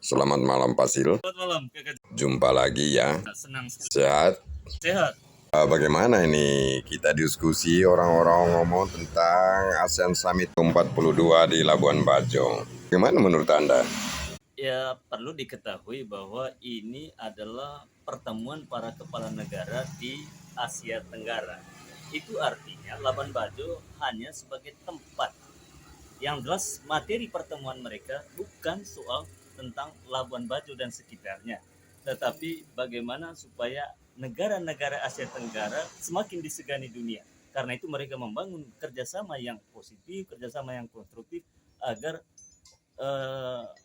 Selamat malam Pasil. Selamat malam, Kakak. Jumpa lagi ya. Senang sekali. Sehat? Sehat. Bagaimana ini kita diskusi orang-orang ngomong tentang ASEAN Summit 42 di Labuan Bajo. Bagaimana menurut Anda? Ya, perlu diketahui bahwa ini adalah pertemuan para kepala negara di Asia Tenggara. Itu artinya Labuan Bajo hanya sebagai tempat. Yang jelas materi pertemuan mereka bukan soal tentang Labuan Bajo dan sekitarnya, tetapi bagaimana supaya negara-negara Asia Tenggara semakin disegani dunia. Karena itu mereka membangun kerjasama yang positif, kerjasama yang konstruktif agar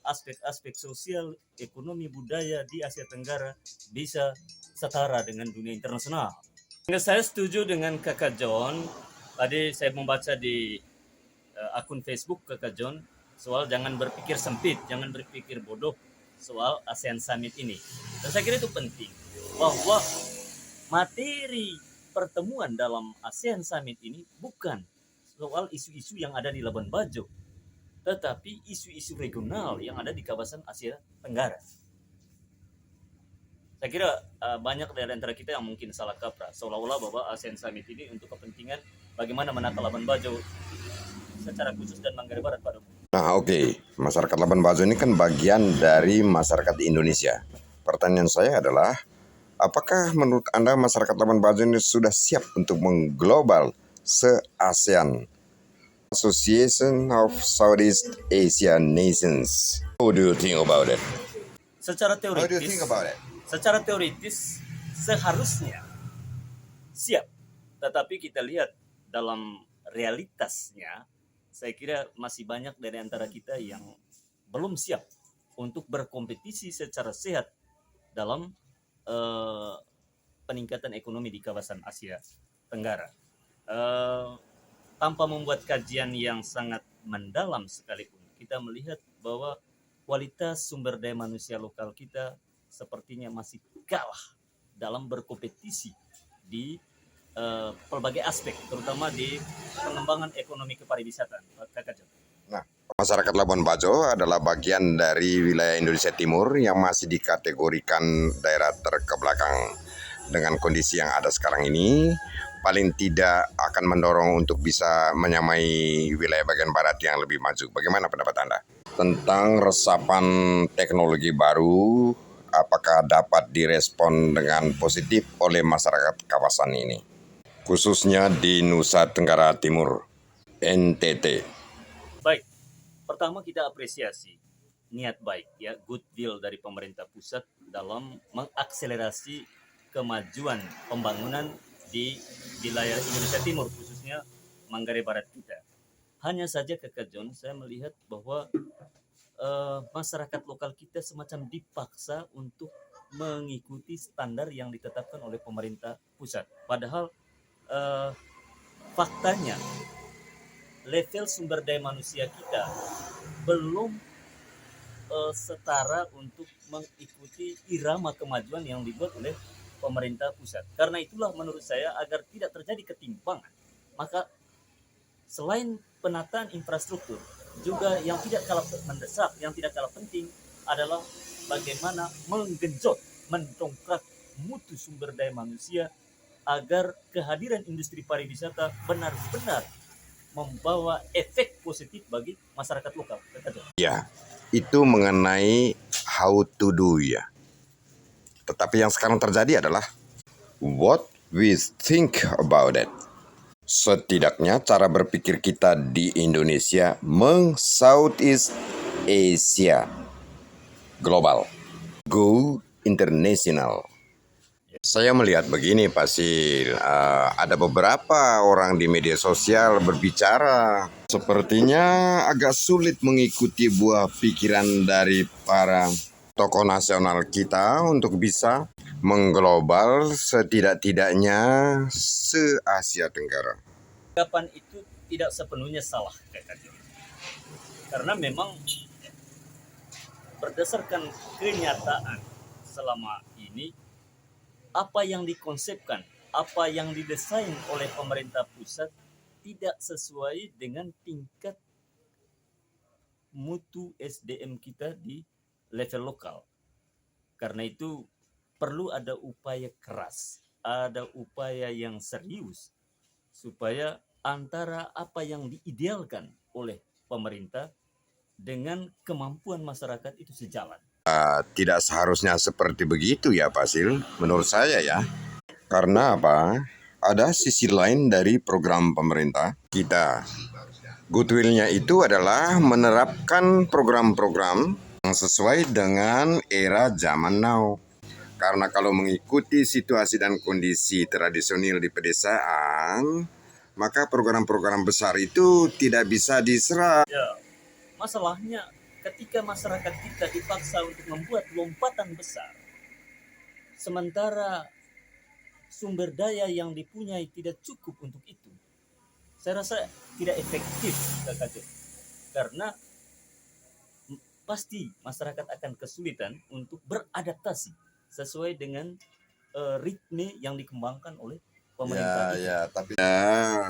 aspek-aspek sosial, ekonomi, budaya di Asia Tenggara bisa setara dengan dunia internasional. Saya setuju dengan Kakak John. Tadi saya membaca di akun Facebook Kakak John soal jangan berpikir sempit, jangan berpikir bodoh soal ASEAN Summit ini. Dan saya kira itu penting bahwa materi pertemuan dalam ASEAN Summit ini bukan soal isu-isu yang ada di Labuan Bajo, tetapi isu-isu regional yang ada di kawasan Asia Tenggara. Saya kira banyak dari antara kita yang mungkin salah kaprah seolah-olah bahwa ASEAN Summit ini untuk kepentingan bagaimana menata Labuan Bajo secara khusus dan Manggarai Barat pada umumnya. Nah oke, masyarakat Labuan Bajo ini kan bagian dari masyarakat di Indonesia. Pertanyaan saya adalah, apakah menurut Anda masyarakat Labuan Bajo ini sudah siap untuk mengglobal se-ASEAN? Association of Southeast Asian Nations. What do you think about it? Secara How do you think teoritis, about it? secara teoritis seharusnya siap, tetapi kita lihat dalam realitasnya, saya kira masih banyak dari antara kita yang belum siap untuk berkompetisi secara sehat dalam peningkatan ekonomi di kawasan Asia Tenggara. Tanpa membuat kajian yang sangat mendalam sekalipun, kita melihat bahwa kualitas sumber daya manusia lokal kita sepertinya masih kalah dalam berkompetisi di berbagai aspek, terutama di pengembangan ekonomi kepariwisataan. Nah, masyarakat Labuan Bajo adalah bagian dari wilayah Indonesia Timur yang masih dikategorikan daerah terkebelakang. Dengan kondisi yang ada sekarang ini, paling tidak akan mendorong untuk bisa menyamai wilayah bagian barat yang lebih maju. Bagaimana pendapat Anda? Tentang resapan teknologi baru, apakah dapat direspon dengan positif oleh masyarakat kawasan ini, khususnya di Nusa Tenggara Timur, NTT? Baik, pertama kita apresiasi niat baik ya, goodwill dari pemerintah pusat dalam mengakselerasi kemajuan pembangunan di wilayah Indonesia Timur, khususnya Manggarai Barat kita. Hanya saja Kakak John, saya melihat bahwa masyarakat lokal kita semacam dipaksa untuk mengikuti standar yang ditetapkan oleh pemerintah pusat. Padahal faktanya level sumber daya manusia kita belum setara untuk mengikuti irama kemajuan yang dibuat oleh pemerintah pusat. Karena itulah menurut saya, agar tidak terjadi ketimpangan, maka selain penataan infrastruktur, juga yang tidak kalah mendesak, yang tidak kalah penting adalah bagaimana menggenjot, mendongkrak mutu sumber daya manusia agar kehadiran industri pariwisata benar-benar membawa efek positif bagi masyarakat lokal. Ya, itu mengenai how to do ya. Tetapi yang sekarang terjadi adalah what we think about it. Setidaknya cara berpikir kita di Indonesia Southeast Asia global, go international. Saya melihat begini Pak Sil, ada beberapa orang di media sosial berbicara sepertinya agak sulit mengikuti buah pikiran dari para tokoh nasional kita untuk bisa mengglobal setidak-tidaknya se-Asia Tenggara. Kapan itu tidak sepenuhnya salah, karena memang berdasarkan kenyataan selama ini, apa yang dikonsepkan, apa yang didesain oleh pemerintah pusat tidak sesuai dengan tingkat mutu SDM kita di level lokal. Karena itu perlu ada upaya keras, ada upaya yang serius supaya antara apa yang diidealkan oleh pemerintah dengan kemampuan masyarakat itu sejalan. Tidak seharusnya seperti begitu ya Pak Sil, menurut saya ya. Karena apa? Ada sisi lain dari program pemerintah kita. Goodwill-nya itu adalah menerapkan program-program yang sesuai dengan era zaman now. Karena kalau mengikuti situasi dan kondisi tradisional di pedesaan, maka program-program besar itu tidak bisa diserap. Ya, masalahnya ketika masyarakat kita dipaksa untuk membuat lompatan besar, sementara sumber daya yang dipunyai tidak cukup untuk itu, saya rasa tidak efektif, Kakak Jo. Karena pasti masyarakat akan kesulitan untuk beradaptasi sesuai dengan ritme yang dikembangkan oleh pemerintah.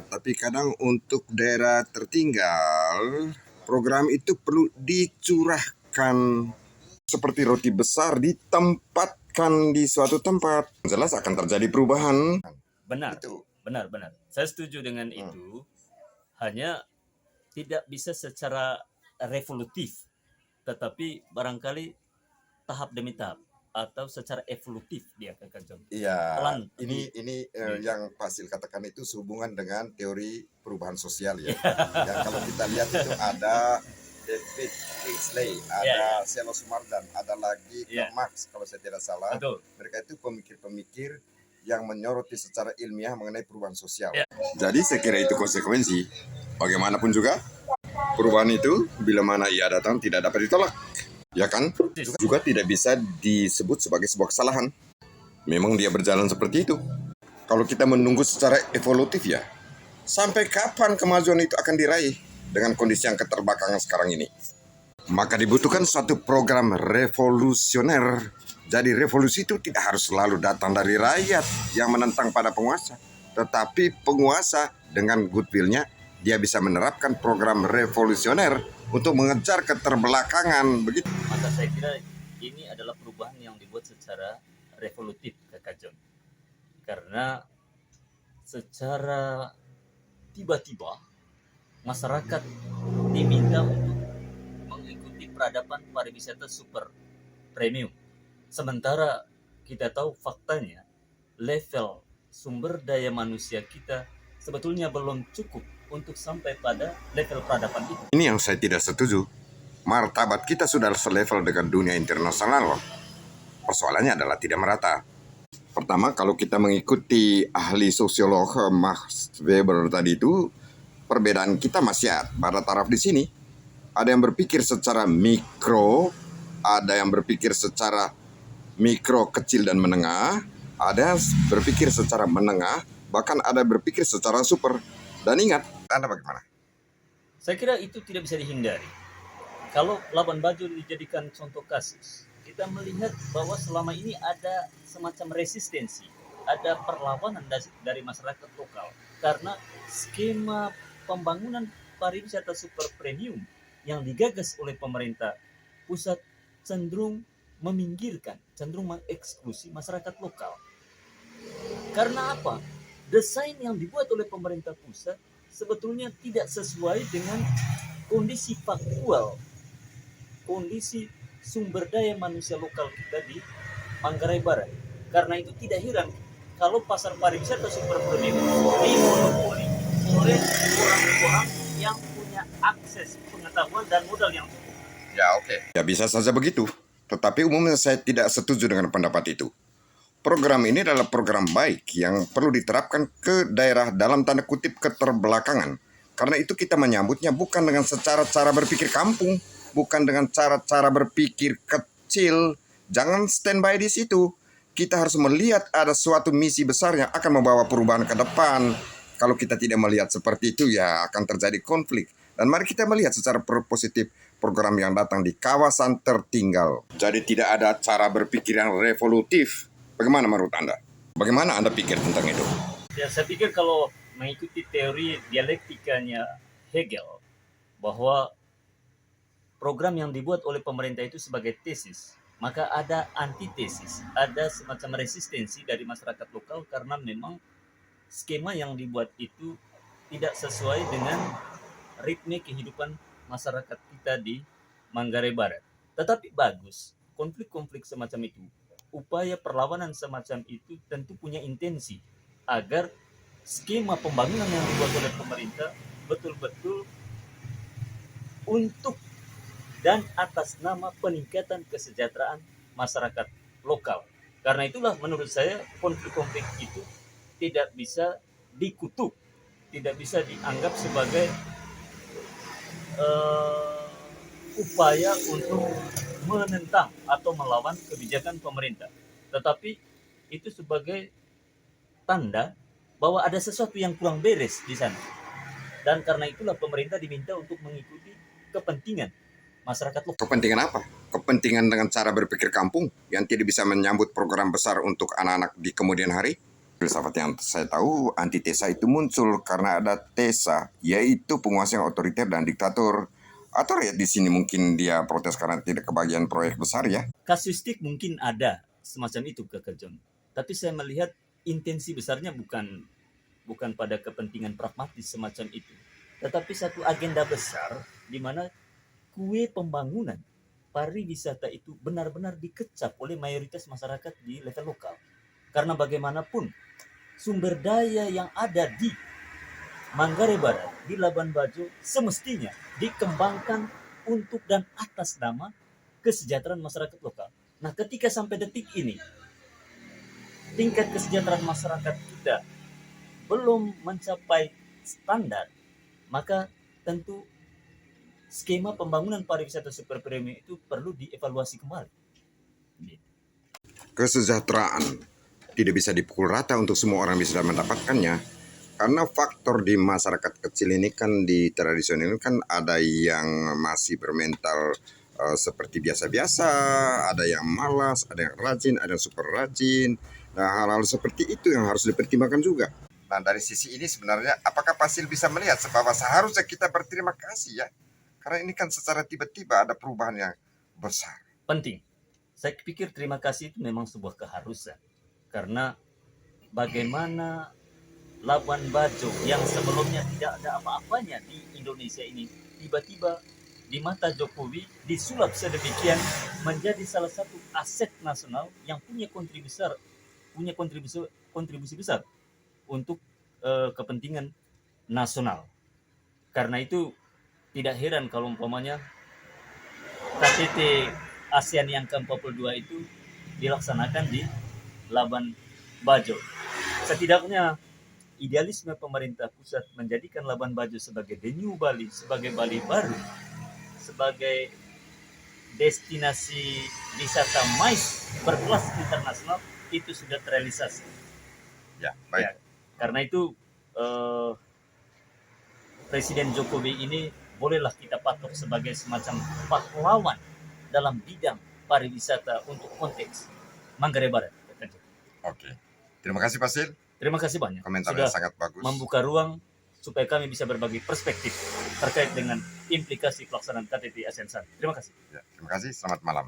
Tapi kadang untuk daerah tertinggal, program itu perlu dicurahkan seperti roti besar ditempatkan di suatu tempat. Jelas akan terjadi perubahan. Benar, Itu. benar. Saya setuju dengan itu. Hanya tidak bisa secara revolutif, tetapi barangkali tahap demi tahap atau secara evolutif dia Kakak John. Iya, Pelan. ini yang Fasil katakan itu sehubungan dengan teori perubahan sosial ya. Yang kalau kita lihat itu ada David Kingsley, ada Selo Sumardan, ada lagi Karl Marx kalau saya tidak salah. Betul. Mereka itu pemikir-pemikir yang menyoroti secara ilmiah mengenai perubahan sosial. Ya. Jadi saya kira itu konsekuensi. Bagaimanapun juga perubahan itu bila mana ia datang tidak dapat ditolak. Ya kan? Juga tidak bisa disebut sebagai sebuah kesalahan. Memang dia berjalan seperti itu. Kalau kita menunggu secara evolutif ya, sampai kapan kemajuan itu akan diraih dengan kondisi yang keterbelakangan sekarang ini? Maka dibutuhkan suatu program revolusioner. Jadi revolusi itu tidak harus selalu datang dari rakyat yang menentang pada penguasa. Tetapi penguasa dengan goodwill-nya, dia bisa menerapkan program revolusioner untuk mengejar keterbelakangan. Begitu. Maka saya kira ini adalah perubahan yang dibuat secara revolutif, Kakak John. Karena secara tiba-tiba masyarakat diminta untuk mengikuti peradaban pariwisata super premium. Sementara kita tahu faktanya level sumber daya manusia kita sebetulnya belum cukup untuk sampai pada level peradaban itu. Ini yang saya tidak setuju. Martabat kita sudah selevel dengan dunia internasional loh. Persoalannya adalah tidak merata. Pertama, kalau kita mengikuti ahli sosiolog Max Weber tadi itu, perbedaan kita masih pada taraf di sini. Ada yang berpikir secara mikro, ada yang berpikir secara mikro, kecil dan menengah, ada yang berpikir secara menengah, bahkan ada yang berpikir secara super. Dan ingat, Anda bagaimana? Saya kira itu tidak bisa dihindari. Kalau Labuan Bajo dijadikan contoh kasus, kita melihat bahwa selama ini ada semacam resistensi, ada perlawanan dari masyarakat lokal karena skema pembangunan pariwisata super premium yang digagas oleh pemerintah pusat cenderung meminggirkan, cenderung mengeksklusi masyarakat lokal. Karena apa? Desain yang dibuat oleh pemerintah pusat sebetulnya tidak sesuai dengan kondisi faktual, kondisi sumber daya manusia lokal kita di Manggarai Barat. Karena itu tidak heran kalau pasar pariwisata super premium dimonopoli oleh orang-orang yang punya akses pengetahuan dan modal yang cukup. Ya, oke. Ya, bisa saja begitu. Tetapi umumnya saya tidak setuju dengan pendapat itu. Program ini adalah program baik yang perlu diterapkan ke daerah dalam tanda kutip keterbelakangan. Karena itu kita menyambutnya bukan dengan cara berpikir kampung, bukan dengan cara berpikir kecil. Jangan standby di situ. Kita harus melihat ada suatu misi besar yang akan membawa perubahan ke depan. Kalau kita tidak melihat seperti itu, ya akan terjadi konflik. Dan mari kita melihat secara positif program yang datang di kawasan tertinggal. Jadi tidak ada cara berpikir yang revolutif. Bagaimana menurut Anda? Bagaimana Anda pikir tentang itu? Ya, saya pikir kalau mengikuti teori dialektikanya Hegel, bahwa program yang dibuat oleh pemerintah itu sebagai tesis, maka ada antitesis, ada semacam resistensi dari masyarakat lokal karena memang skema yang dibuat itu tidak sesuai dengan ritme kehidupan masyarakat kita di Manggarai Barat. Tetapi bagus, konflik-konflik semacam itu, upaya perlawanan semacam itu tentu punya intensi agar skema pembangunan yang dibuat oleh pemerintah betul-betul untuk dan atas nama peningkatan kesejahteraan masyarakat lokal. Karena itulah menurut saya konflik-konflik itu tidak bisa dikutuk, tidak bisa dianggap sebagai upaya untuk menentang atau melawan kebijakan pemerintah. Tetapi itu sebagai tanda bahwa ada sesuatu yang kurang beres di sana. Dan karena itulah pemerintah diminta untuk mengikuti kepentingan masyarakat lokal. Kepentingan apa? Kepentingan dengan cara berpikir kampung yang tidak bisa menyambut program besar untuk anak-anak di kemudian hari? Filsafat yang saya tahu, antitesa itu muncul karena ada tesa, yaitu penguasa yang otoriter dan diktator. Atau rakyat di sini mungkin dia protes karena tidak kebagian proyek besar ya? Kasuistik mungkin ada semacam itu Kakak John. Tapi saya melihat intensi besarnya bukan pada kepentingan pragmatis semacam itu. Tetapi satu agenda besar di mana kue pembangunan pariwisata itu benar-benar dikecap oleh mayoritas masyarakat di level lokal. Karena bagaimanapun sumber daya yang ada di Manggarai Barat, di Labuan Bajo semestinya dikembangkan untuk dan atas nama kesejahteraan masyarakat lokal. Nah, ketika sampai detik ini tingkat kesejahteraan masyarakat kita belum mencapai standar, maka tentu skema pembangunan pariwisata super premium itu perlu dievaluasi kembali. Kesejahteraan tidak bisa dipukul rata untuk semua orang bisa mendapatkannya. Karena faktor di masyarakat kecil ini kan di tradisional ini kan ada yang masih bermental seperti biasa-biasa, ada yang malas, ada yang rajin, ada yang super rajin. Nah, hal-hal seperti itu yang harus dipertimbangkan juga. Nah, dari sisi ini sebenarnya apakah Pasil bisa melihat bahwa seharusnya kita berterima kasih ya? Karena ini kan secara tiba-tiba ada perubahan yang besar. Penting. Saya pikir terima kasih itu memang sebuah keharusan. Karena bagaimana Labuan Bajo yang sebelumnya tidak ada apa-apanya di Indonesia ini tiba-tiba di mata Jokowi disulap sedemikian menjadi salah satu aset nasional yang punya kontribusi besar untuk kepentingan nasional. Karena itu tidak heran kalau umpamanya KTT ASEAN yang ke-42 itu dilaksanakan di Labuan Bajo. Setidaknya idealisme pemerintah pusat menjadikan Labuan Bajo sebagai the new Bali, sebagai Bali baru, sebagai destinasi wisata MICE berkelas internasional itu sudah terrealisasi. Ya, baik. Ya, karena itu Presiden Jokowi ini bolehlah kita patok sebagai semacam pahlawan dalam bidang pariwisata untuk konteks Manggarai Barat. Oke. Terima kasih Pasil. Terima kasih banyak. Komentarnya Sudah sangat bagus. membuka ruang supaya kami bisa berbagi perspektif terkait dengan implikasi pelaksanaan KTT ASEAN. Terima kasih. Ya, terima kasih. Selamat malam.